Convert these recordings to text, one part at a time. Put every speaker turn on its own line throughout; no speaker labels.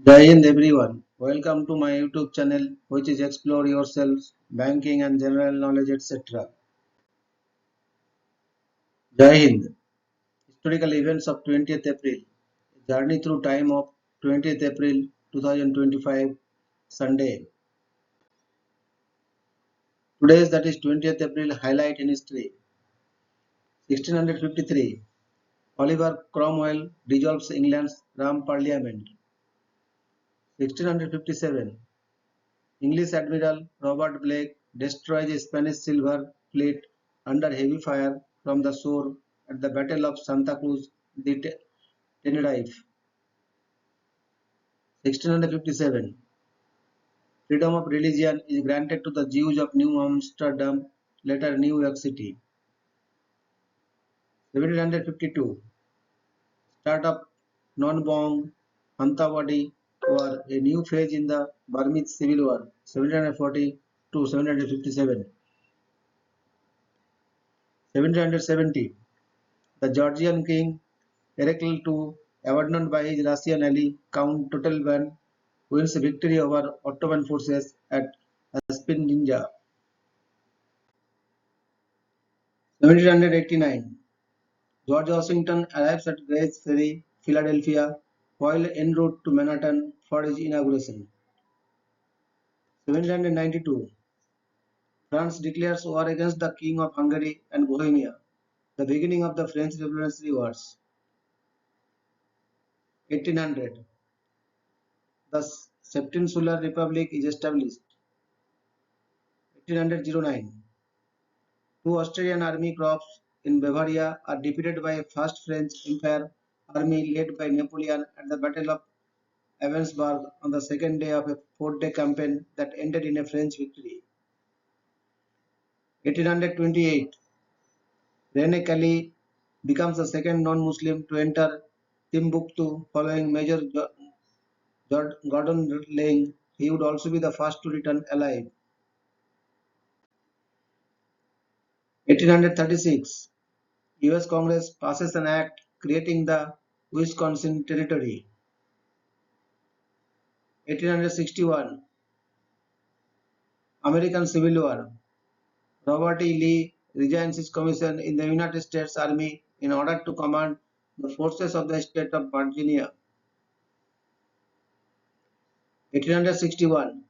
Jai Hind everyone. Welcome to my YouTube channel which is Explore Yourself, Banking and General Knowledge etc. Jai Hind. Historical events of 20th April. Journey through time of 20th April 2025 Sunday. Today's that is 20th April highlight in history. 1653. Oliver Cromwell dissolves England's Ram Parliament. 1657. English Admiral Robert Blake destroys a Spanish silver fleet under heavy fire from the shore at the Battle of Santa Cruz de Tenerife. 1657. Freedom of religion is granted to the Jews of New Amsterdam, later New York City. 1752. Start of non-bomb Hantawadi War, a new phase in the Burmese Civil War, 1740 to 1757. 1770. The Georgian king Heraclius II, abandoned by his Russian ally Count Totelban, wins victory over Ottoman forces at Aspinninja. 1789. George Washington arrives at Grace Ferry, Philadelphia, while en route to Manhattan for his inauguration. 1792. France declares war against the King of Hungary and Bohemia, the beginning of the French Revolutionary Wars. 1800. The Septinsular Republic is established. 1809. Two Austrian army corps in Bavaria are defeated by a First French Empire army led by Napoleon at the Battle of Ravensburg on the second day of a four-day campaign that ended in a French victory. 1828. Rene Kelly becomes the second non-Muslim to enter Timbuktu following Major Gordon Laing. He would also be the first to return alive. 1836. US Congress passes an act creating the Wisconsin Territory. 1861. American Civil War. Robert E. Lee resigns his commission in the United States Army in order to command the forces of the state of Virginia. 1861.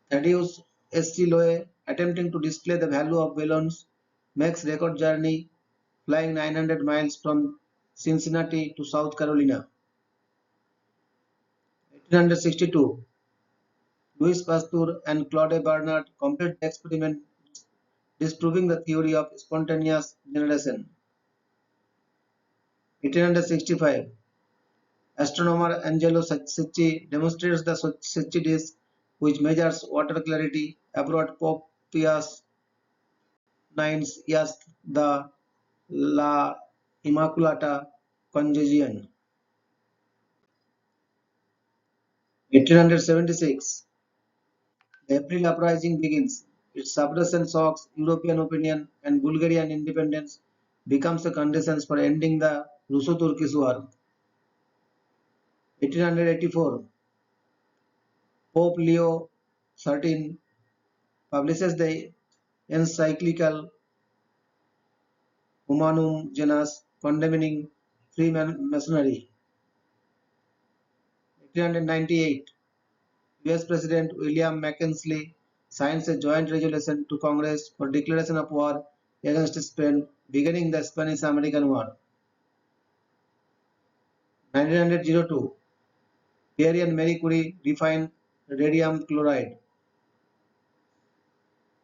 Thaddeus S. C. Lowe, attempting to display the value of balloons, makes record journey flying 900 miles from Cincinnati to South Carolina. 1862. Louis Pasteur and Claude Bernard complete the experiment disproving the theory of spontaneous generation. 1865. Astronomer Angelo Secchi demonstrates the Secchi disk, which measures water clarity about Pope Pius IX's as the La Immaculata Conception. 1876. The April Uprising begins. Its suppression shocks European opinion and Bulgarian independence becomes the conditions for ending the Russo-Turkish War. 1884. Pope Leo XIII publishes the encyclical Humanum Genus condemning Freemasonry. 1898. US President William McKinley signs a joint resolution to Congress for declaration of war against Spain, beginning the Spanish-American War. 1902. Pierre and Marie Curie refine radium chloride.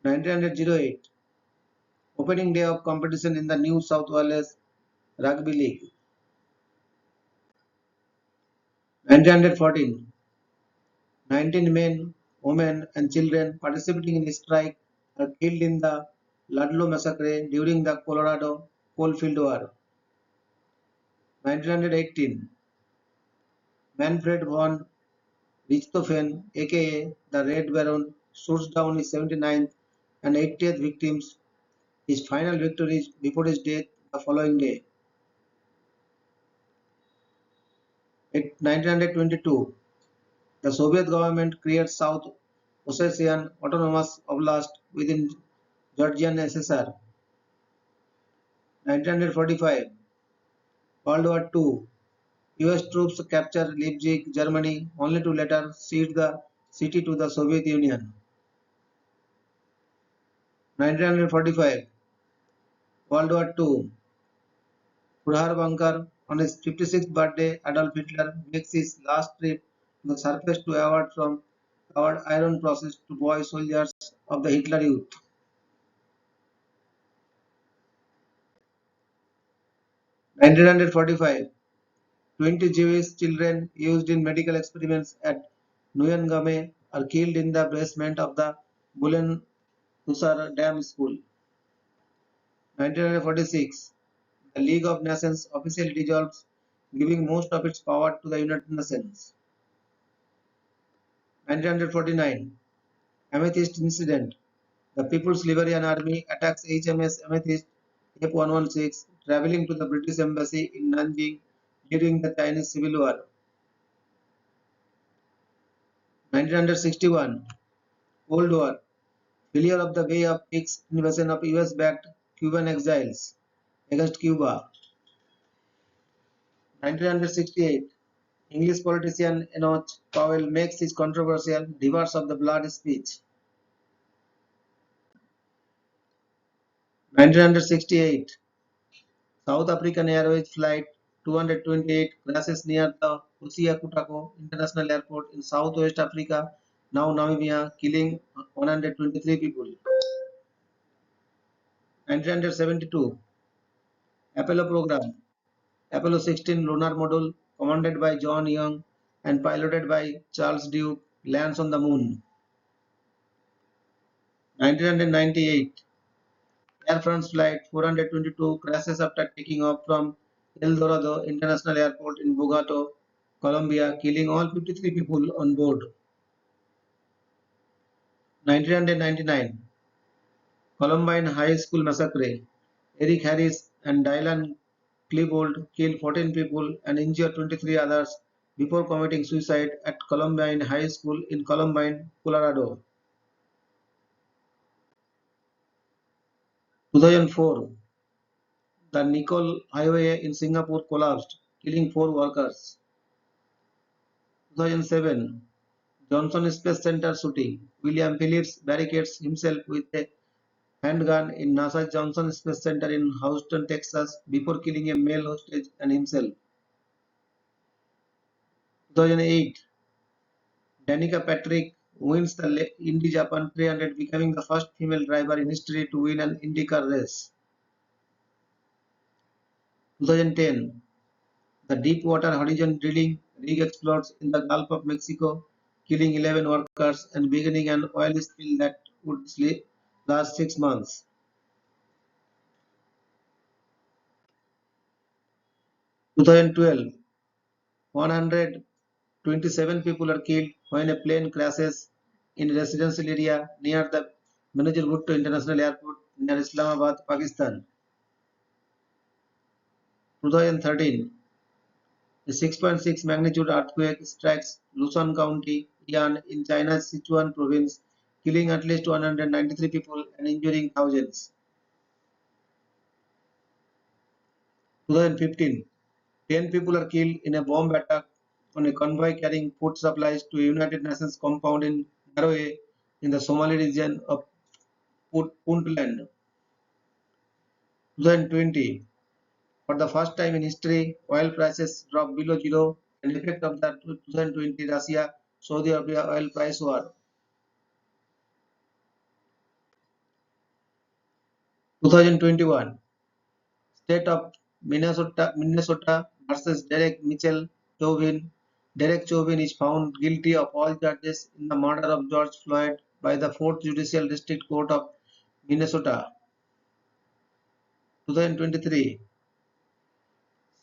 1908. Opening day of competition in the New South Wales Rugby League. 1914. 19 men, women and children participating in the strike are killed in the Ludlow massacre during the Colorado Coalfield War. 1918. Manfred von Richthofen, aka the Red Baron, shoots down his 79th and 80th victims, his final victories before his death the following day. In 1922, the Soviet government created South Ossetian Autonomous Oblast within Georgian SSR. 1945, World War II, US troops captured Leipzig, Germany, only to later cede the city to the Soviet Union. 1945, World War II, Pudhar Bunker, on his 56th birthday, Adolf Hitler makes his last trip to the surface to award iron process to boy soldiers of the Hitler Youth. 1945, 20 Jewish children used in medical experiments at Neuengamme are killed in the basement of the Bulen Hussar Dam School. 1946, the League of Nations officially dissolves, giving most of its power to the United Nations. 1949, Amethyst Incident. The People's Liberian Army attacks HMS Amethyst F-116 traveling to the British Embassy in Nanjing during the Chinese Civil War. 1961, Cold War. Failure of the Bay of Pigs invasion of US-backed Cuban exiles against Cuba. 1968, English politician Enoch Powell makes his controversial Rivers of the Blood speech. 1968, South African Airways Flight 228 crashes near the Hosea Kutako International Airport in Southwest Africa, now Namibia, killing 123 people. 1972, Apollo program. Apollo 16 lunar module, commanded by John Young and piloted by Charles Duke, lands on the moon. 1998, Air France Flight 422 crashes after taking off from El Dorado International Airport in Bogota, Colombia, killing all 53 people on board. 1999, Columbine High School Massacre. Eric Harris and Dylan Klebold killed 14 people and injured 23 others before committing suicide at Columbine High School in Columbine, Colorado. 2004, the Nicole Highway in Singapore collapsed, killing 4 workers. 2007, Johnson Space Center shooting. William Phillips barricades himself with a handgun in NASA Johnson Space Center in Houston, Texas, before killing a male hostage and himself. 2008, Danica Patrick wins the Indy Japan 300, becoming the first female driver in history to win an IndyCar race. 2010, the Deepwater Horizon drilling rig explodes in the Gulf of Mexico, killing 11 workers and beginning an oil spill that would last 6 months. 2012, 127 people are killed when a plane crashes in a residential area near the Benazir Bhutto International Airport near Islamabad, Pakistan. 2013, a 6.6 magnitude earthquake strikes Luzon County, Yan, in China's Sichuan province, killing at least 193 people and injuring thousands. 2015, 10 people are killed in a bomb attack on a convoy carrying food supplies to a United Nations compound in Garowe in the Somali region of Puntland. 2020, for the first time in history, oil prices dropped below zero, an effect of the 2020 Russia-Saudi Arabia oil price war. 2021, State of Minnesota versus Chauvin. Derek Chauvin is found guilty of all charges in the murder of George Floyd by the 4th Judicial District Court of Minnesota. 2023,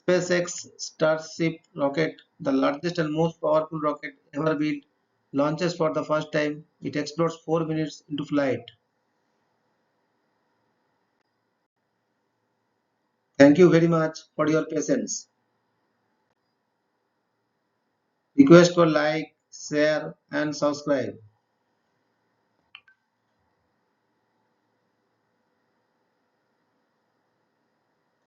SpaceX Starship rocket, the largest and most powerful rocket ever built, launches for the first time. It explodes 4 minutes into flight. Thank you very much for your patience. Request for like, share, and subscribe.